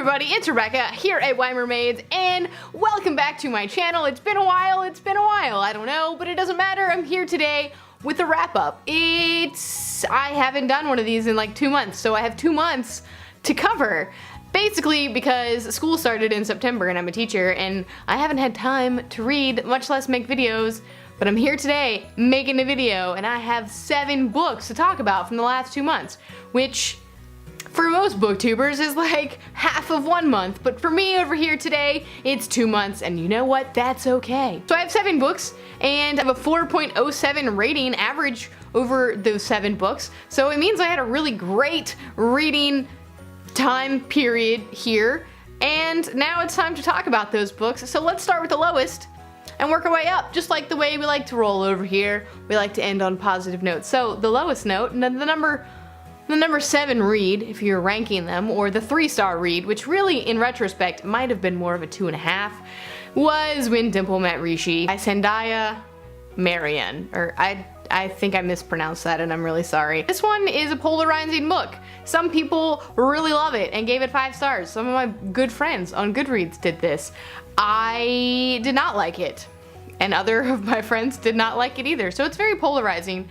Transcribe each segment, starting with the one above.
everybody, it's Rebecca here at White Mermaids, and welcome back to my channel. It's been a while, I don't know, but it doesn't matter. I'm here today with a wrap-up. I haven't done one of these in like 2 months, so I have 2 months to cover. Basically because school started in September and I'm a teacher, and I haven't had time to read, much less make videos, but I'm here today making a video, and I have 7 books to talk about from the last 2 months, which for most booktubers is like half of 1 month, but for me over here today, it's 2 months, and you know what? That's okay. So I have 7 books, and I have a 4.07 rating average over those 7 books, so it means I had a really great reading time period here, and now it's time to talk about those books. So let's start with the lowest and work our way up, just like the way we like to roll over here. We like to end on positive notes. So the lowest note, the number 7 read, if you're ranking them, or the 3-star read, which really, in retrospect, might have been more of a 2.5, was When Dimple Met Rishi by Sandhya Menon, or I think I mispronounced that and I'm really sorry. This one is a polarizing book. Some people really love it and gave it 5 stars. Some of my good friends on Goodreads did this. I did not like it, and other of my friends did not like it either, so it's very polarizing.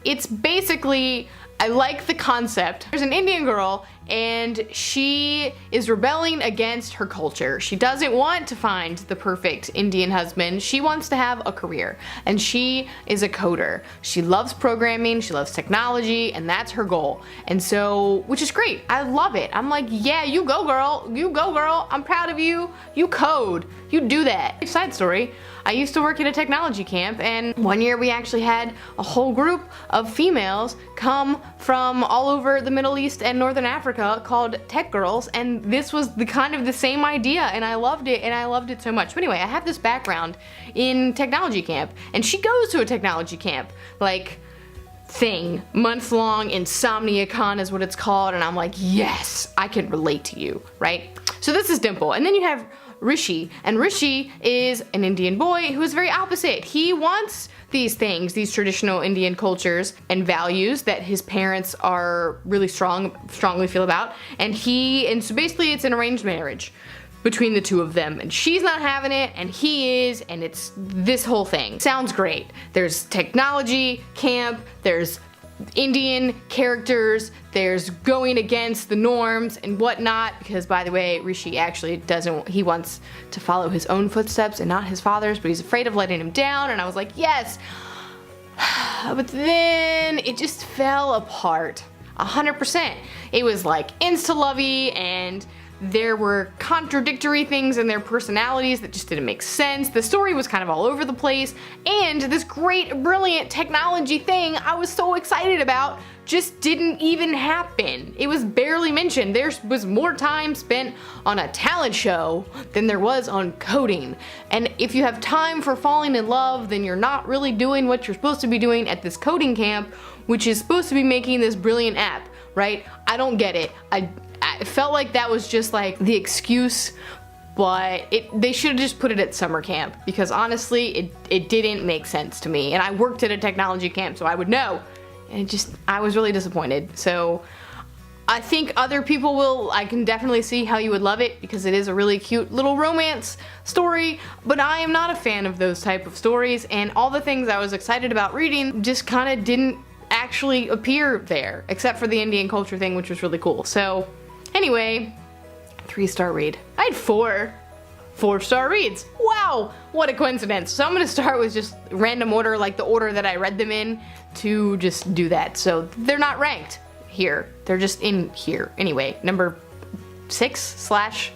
It's basically, I like the concept. There's an Indian girl and she is rebelling against her culture. She doesn't want to find the perfect Indian husband. She wants to have a career, and she is a coder. She loves programming, she loves technology, and that's her goal. And so, which is great. I love it. I'm like, yeah, you go girl, you go girl. I'm proud of you. You code, you do that. Side story, I used to work at a technology camp, and one year we actually had a whole group of females come from all over the Middle East and Northern Africa called Tech Girls, and this was the kind of the same idea, and I loved it, and I loved it so much. But anyway, I have this background in technology camp, and she goes to a technology camp, like, thing, month-long Insomnia Con is what it's called, and I'm like, yes, I can relate to you, right? So this is Dimple, and then you have Rishi, and Rishi is an Indian boy who is very opposite. He wants these things, these traditional Indian cultures and values that his parents are really strongly feel about, and so basically it's an arranged marriage between the two of them, and she's not having it and he is, and it's this whole thing. Sounds great. There's technology camp, there's Indian characters, there's going against the norms and whatnot, because by the way, Rishi actually he wants to follow his own footsteps and not his father's, but he's afraid of letting him down, and I was like, yes. But then it just fell apart 100%. It was like insta-lovey, and there were contradictory things in their personalities that just didn't make sense. The story was kind of all over the place, and this great, brilliant technology thing I was so excited about just didn't even happen. It was barely mentioned. There was more time spent on a talent show than there was on coding. And if you have time for falling in love, then you're not really doing what you're supposed to be doing at this coding camp, which is supposed to be making this brilliant app, right? I don't get it. I felt like that was just like the excuse, but they should have just put it at summer camp, because honestly it didn't make sense to me, and I worked at a technology camp so I would know, and I was really disappointed. So I think other people I can definitely see how you would love it, because it is a really cute little romance story, but I am not a fan of those type of stories, and all the things I was excited about reading just kind of didn't actually appear there, except for the Indian culture thing, which was really cool. So anyway, 3-star read. I had 4-star reads. Wow, what a coincidence. So I'm gonna start with just random order, like the order that I read them in, to just do that. So they're not ranked here, they're just in here. Anyway, number 6/4?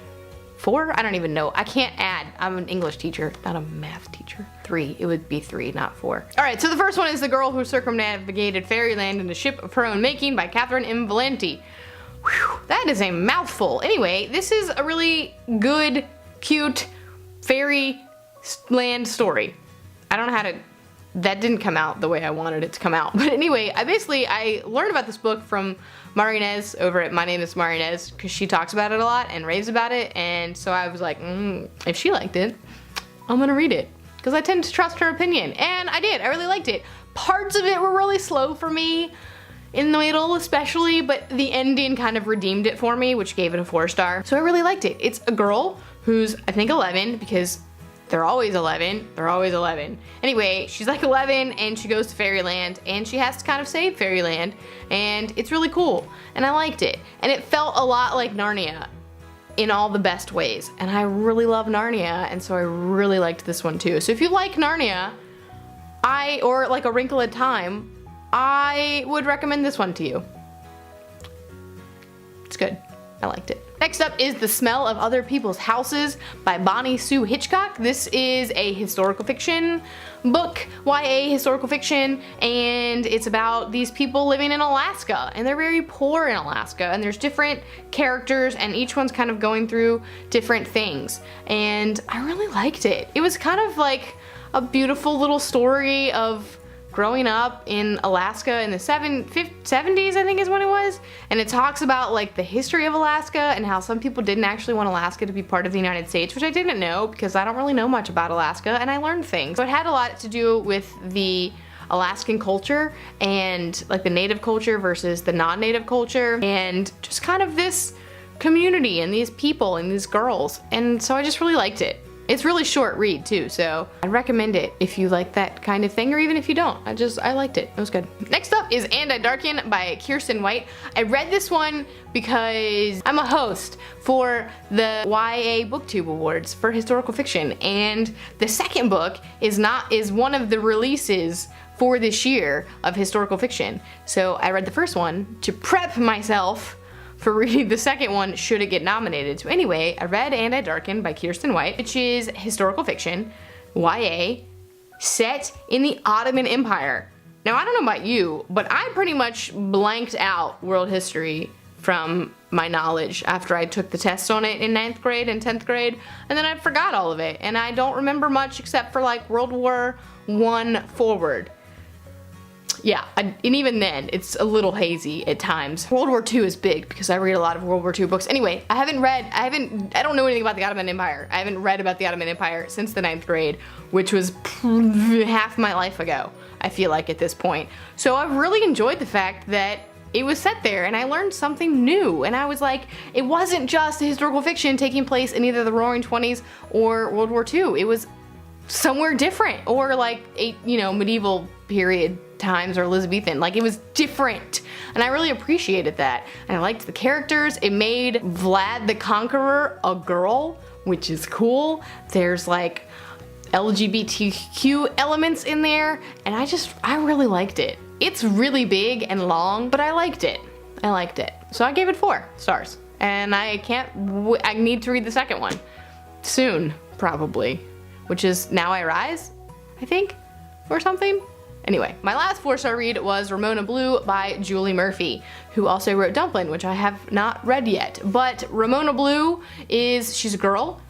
I don't even know. I can't add. I'm an English teacher, not a math teacher. 3. It would be 3, not 4. Alright, so the first one is The Girl Who Circumnavigated Fairyland in a Ship of Her Own Making by Catherynne and Valente. Whew, that is a mouthful. Anyway, this is a really good, cute fairyland story. I don't know how to... That didn't come out the way I wanted it to come out. But anyway, I learned about this book from Marinez over at My Name is Marinez, because she talks about it a lot and raves about it, and so I was like, if she liked it, I'm gonna read it, because I tend to trust her opinion, and I did. I really liked it. Parts of it were really slow for me. in the middle especially, but the ending kind of redeemed it for me, which gave it a 4-star. So I really liked it. It's a girl who's, I think, 11, because they're always 11. They're always 11. Anyway, she's like 11 and she goes to Fairyland and she has to kind of save Fairyland, and it's really cool and I liked it. And it felt a lot like Narnia in all the best ways, and I really love Narnia, and so I really liked this one too. So if you like Narnia, or like A Wrinkle in Time, I would recommend this one to you. It's good. I liked it. Next up is The Smell of Other People's Houses by Bonnie Sue Hitchcock. This is a historical fiction book, YA historical fiction, and it's about these people living in Alaska, and they're very poor in Alaska, and there's different characters and each one's kind of going through different things, and I really liked it. It was kind of like a beautiful little story of growing up in Alaska in the 70s, I think is when it was, and it talks about like the history of Alaska and how some people didn't actually want Alaska to be part of the United States, which I didn't know because I don't really know much about Alaska, and I learned things. So it had a lot to do with the Alaskan culture and like the native culture versus the non-native culture, and just kind of this community and these people and these girls, and so I just really liked it. It's really short read too, so I'd recommend it if you like that kind of thing, or even if you don't. I liked it. It was good. Next up is And I Darken by Kiersten White. I read this one because I'm a host for the YA BookTube Awards for historical fiction, and the second book is one of the releases for this year of historical fiction. So I read the first one to prep myself for reading the second one should it get nominated. So anyway, I read And I Darken by Kiersten White, which is historical fiction, YA, set in the Ottoman Empire. Now I don't know about you, but I pretty much blanked out world history from my knowledge after I took the test on it in 9th grade and 10th grade, and then I forgot all of it, and I don't remember much except for like World War I forward. Yeah, and even then, it's a little hazy at times. World War II is big because I read a lot of World War II books. Anyway, I don't know anything about the Ottoman Empire. I haven't read about the Ottoman Empire since the 9th grade, which was half my life ago, I feel like at this point. So I really enjoyed the fact that it was set there and I learned something new, and I was like, it wasn't just a historical fiction taking place in either the Roaring 20s or World War II. It was somewhere different, or like medieval period times or Elizabethan. Like, it was different, and I really appreciated that, and I liked the characters. It made Vlad the Conqueror a girl, which is cool. There's like LGBTQ elements in there, and I really liked it. It's really big and long, but I liked it. So I gave it 4 stars, and I need to read the second one soon, probably, which is Now I Rise, I think, or something. Anyway, my last 4-star read was Ramona Blue by Julie Murphy, who also wrote Dumplin', which I have not read yet. But Ramona Blue she's a girl.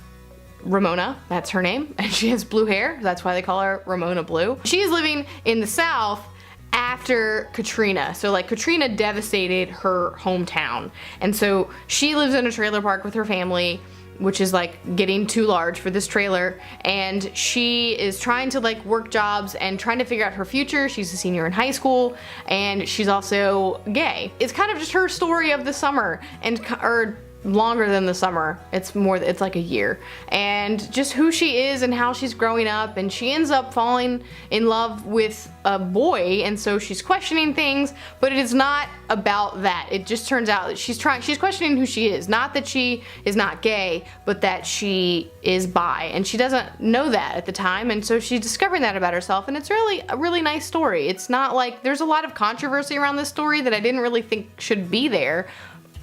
Ramona, that's her name, and she has blue hair. That's why they call her Ramona Blue. She is living in the South after Katrina. So like Katrina devastated her hometown. And so she lives in a trailer park with her family, which is like getting too large for this trailer, and she is trying to like work jobs and trying to figure out her future. She's a senior in high school, and she's also gay. It's kind of just her story of the summer, or longer than the summer. It's like a year, and just who she is and how she's growing up, and she ends up falling in love with a boy, and so she's questioning things, but it is not about that. It just turns out that she's questioning who she is. Not that she is not gay, but that she is bi, and she doesn't know that at the time, and so she's discovering that about herself, and it's really a really nice story. It's not like, there's a lot of controversy around this story that I didn't really think should be there.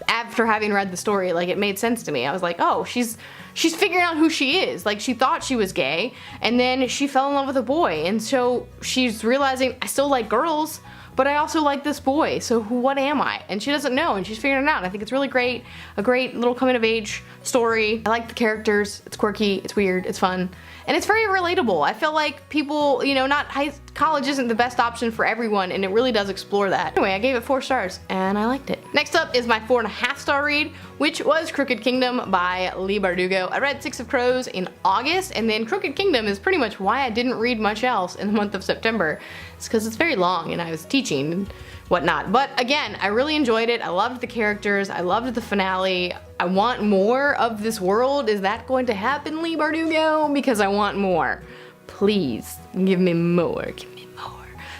After having read the story, like, it made sense to me. I was like, oh, she's figuring out who she is. Like, she thought she was gay, and then she fell in love with a boy, and so she's realizing, I still like girls, but I also like this boy, so what am I? And she doesn't know, and she's figuring it out. I think it's really great, a great little coming of age story. I like the characters. It's quirky, it's weird, it's fun, and it's very relatable. I feel like people, college isn't the best option for everyone, and it really does explore that. Anyway, I gave it 4 stars, and I liked it. Next up is my 4.5-star read, which was Crooked Kingdom by Leigh Bardugo. I read 6 of Crows in August, and then Crooked Kingdom is pretty much why I didn't read much else in the month of September. It's because it's very long, and I was teaching, whatnot. But again, I really enjoyed it. I loved the characters. I loved the finale. I want more of this world. Is that going to happen, Leigh Bardugo? Because I want more. Please, give me more. Give me more.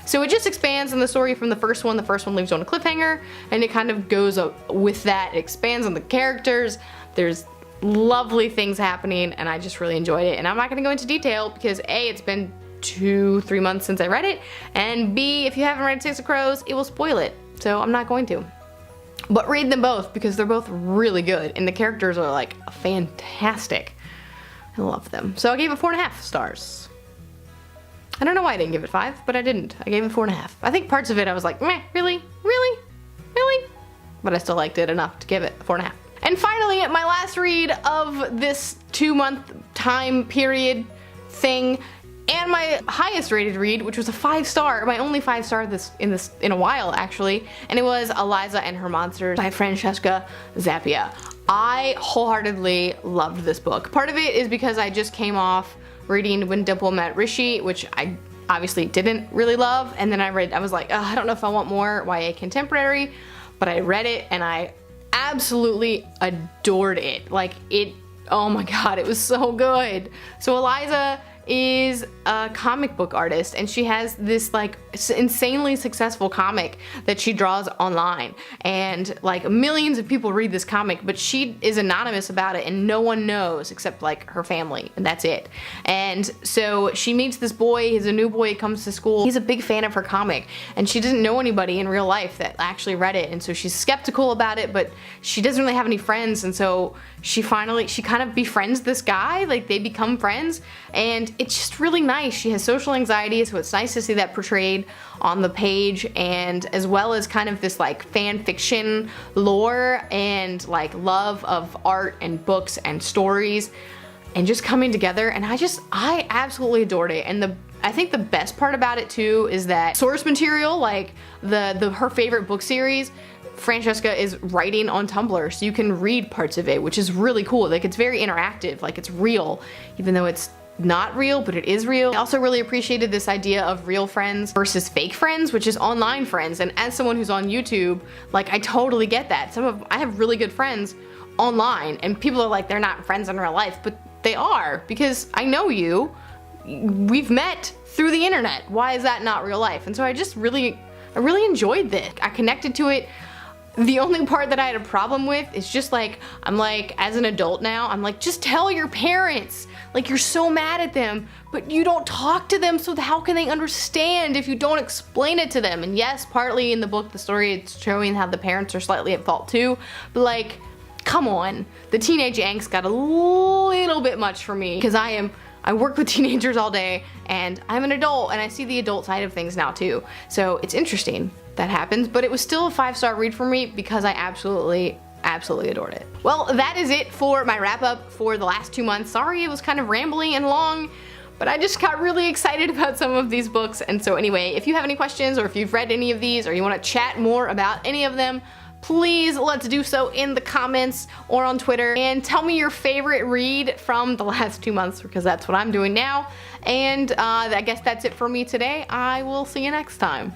So it just expands on the story from the first one. The first one leaves on a cliffhanger, and it kind of goes with that. It expands on the characters. There's lovely things happening, and I just really enjoyed it. And I'm not going to go into detail because A, it's been 2-3 months since I read it, and B, if you haven't read Six of Crows, it will spoil it. So I'm not going to. But read them both because they're both really good, and the characters are like fantastic. I love them. So I gave it 4.5 stars. I don't know why I didn't give it 5, but I didn't. I gave it 4.5. I think parts of it I was like, meh, really? Really? Really? But I still liked it enough to give it 4.5. And finally, my last read of this 2-month time period thing, and my highest rated read, which was a 5-star, my only 5-star in a while actually, and it was Eliza and Her Monster by Francesca Zappia. I wholeheartedly loved this book. Part of it is because I just came off reading When Dimple Met Rishi, which I obviously didn't really love, and then I was like, I don't know if I want more YA contemporary, but I read it and I absolutely adored it. Like oh my god, it was so good. So Eliza is a comic book artist, and she has this like insanely successful comic that she draws online, and like millions of people read this comic, but she is anonymous about it and no one knows except like her family, and that's it. And so she meets this boy, he's a new boy, he comes to school, he's a big fan of her comic, and she doesn't know anybody in real life that actually read it, and so she's skeptical about it, but she doesn't really have any friends, and so she kind of befriends this guy, like they become friends, and it's just really nice. She has social anxiety, so it's nice to see that portrayed on the page, and as well as kind of this like fan fiction lore and like love of art and books and stories and just coming together, and I absolutely adored it. And I think the best part about it too is that source material, like her favorite book series, Francesca is writing on Tumblr, so you can read parts of it, which is really cool. Like it's very interactive, like it's real, even though it's not real, but it is real. I also really appreciated this idea of real friends versus fake friends, which is online friends. And as someone who's on YouTube, like I totally get that. I have really good friends online, and people are like, they're not friends in real life, but they are, because I know you. We've met through the internet. Why is that not real life? And so I really enjoyed this. I connected to it. The only part that I had a problem with is just like, I'm like, as an adult now, I'm like, just tell your parents. Like, you're so mad at them, but you don't talk to them, so how can they understand if you don't explain it to them? And yes, partly in the book, the story, it's showing how the parents are slightly at fault too, but like, come on. The teenage angst got a little bit much for me, because I work with teenagers all day, and I'm an adult, and I see the adult side of things now too. So it's interesting that happens, but it was still a 5-star read for me because I absolutely adored it. Well, that is it for my wrap up for the last 2 months. Sorry it was kind of rambling and long, but I just got really excited about some of these books. And so anyway, if you have any questions, or if you've read any of these, or you want to chat more about any of them, please let's do so in the comments or on Twitter, and tell me your favorite read from the last 2 months, because that's what I'm doing now. And I guess that's it for me today. I will see you next time.